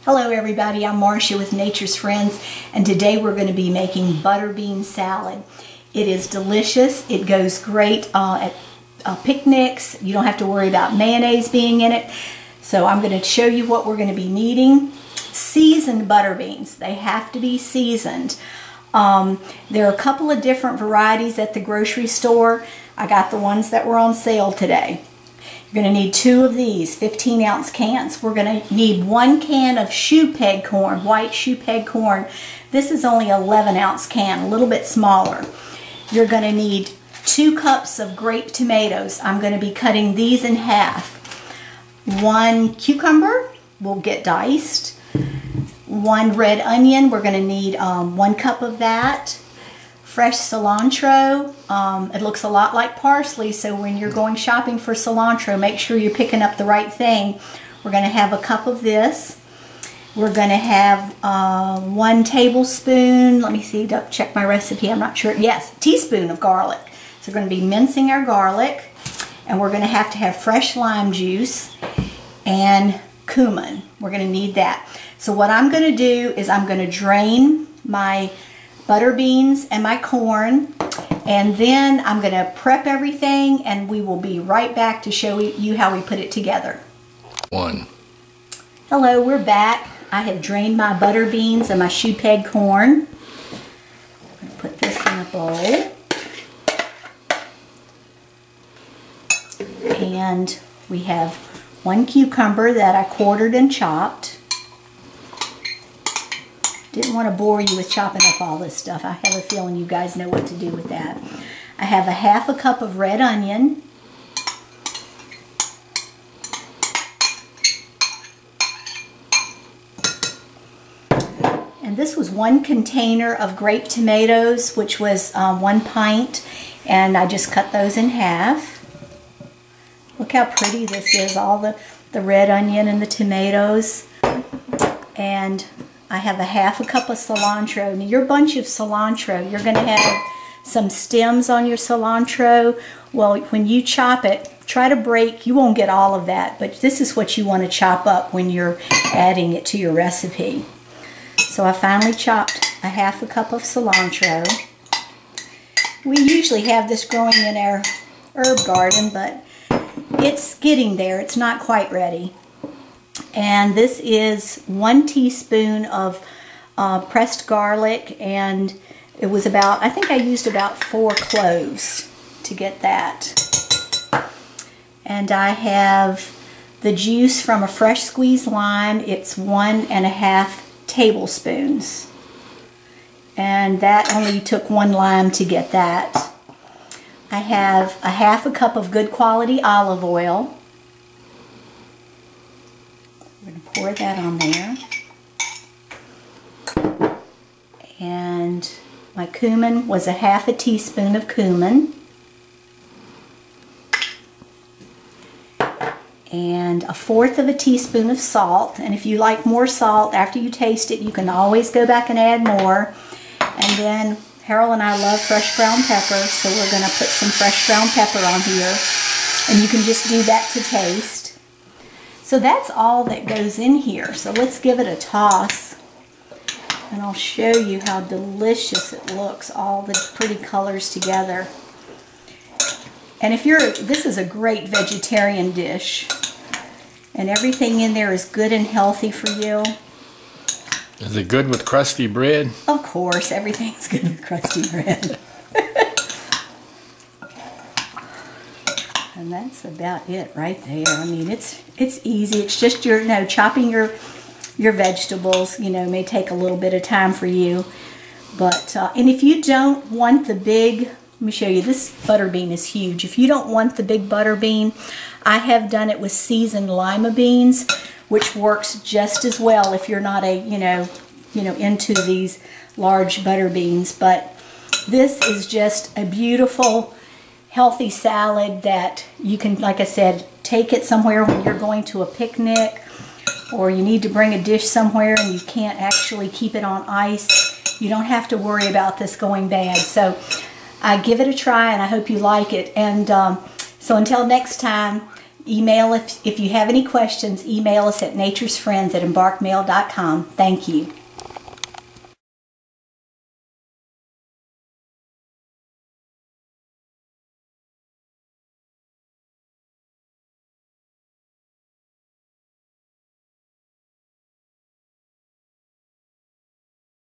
Hello everybody, I'm Marcia with Nature's Friends, and today we're going to be making butter bean salad. It is delicious. It goes great at picnics. You don't have to worry about mayonnaise being in it. So I'm going to show you what we're going to be needing. Seasoned butter beans. They have to be seasoned. There are a couple of different varieties at the grocery store. I got the ones that were on sale today. You're going to need 2 of these 15-ounce cans. We're going to need 1 can of shoe peg corn, white shoe peg corn. This is only an 11-ounce can, a little bit smaller. You're going to need 2 cups of grape tomatoes. I'm going to be cutting these in half. 1 cucumber will get diced. 1 red onion, we're going to need 1 cup of that. Fresh cilantro. It looks a lot like parsley, so when you're going shopping for cilantro, make sure you're picking up the right thing. We're going to have a cup of this. We're going to have 1 tablespoon, let me see, check my recipe, I'm not sure. Yes, teaspoon of garlic. So we're going to be mincing our garlic, and we're going to have fresh lime juice and cumin. We're going to need that. So what I'm going to do is I'm going to drain my butter beans and my corn, and then I'm going to prep everything, and we will be right back to show you how we put it together. Hello, we're back. I have drained my butter beans and my shoe peg corn. I'm going to put this in a bowl. And we have 1 cucumber that I quartered and chopped. Didn't want to bore you with chopping up all this stuff. I have a feeling you guys know what to do with that. I have 1/2 cup of red onion. And this was 1 container of grape tomatoes, which was 1 pint. And I just cut those in half. Look how pretty this is, all the red onion and the tomatoes. And I have 1/2 cup of cilantro. Now your bunch of cilantro, you're going to have some stems on your cilantro. Well, when you chop it, try to break, you won't get all of that, but this is what you want to chop up when you're adding it to your recipe. So I finally chopped 1/2 cup of cilantro. We usually have this growing in our herb garden, but it's getting there. It's not quite ready. And this is 1 teaspoon of pressed garlic, and it was about, I think I used about 4 cloves to get that. And I have the juice from a fresh squeezed lime. It's 1½ tablespoons. And that only took 1 lime to get that. I have 1/2 cup of good quality olive oil. I'm going to pour that on there. And my cumin was 1/2 teaspoon of cumin. And 1/4 teaspoon of salt. And if you like more salt after you taste it, you can always go back and add more. And then Harold and I love fresh ground pepper, so we're going to put some fresh ground pepper on here. And you can just do that to taste. So that's all that goes in here. So let's give it a toss. And I'll show you how delicious it looks, all the pretty colors together. And if this is a great vegetarian dish. And everything in there is good and healthy for you. Is it good with crusty bread? Of course, everything's good with crusty bread. And that's about it right there. I mean, it's easy. It's just chopping your vegetables, may take a little bit of time for you. But and if you don't want the big, let me show you, this butter bean is huge. If you don't want the big butter bean, I have done it with seasoned lima beans, which works just as well if you're not into these large butter beans. But this is just a beautiful, healthy salad that you can, like I said, take it somewhere when you're going to a picnic, or you need to bring a dish somewhere and you can't actually keep it on ice. You don't have to worry about this going bad. So I give it a try, and I hope you like it. And so until next time, Email if you have any questions, email us at naturesfriends@embarkmail.com. Thank you.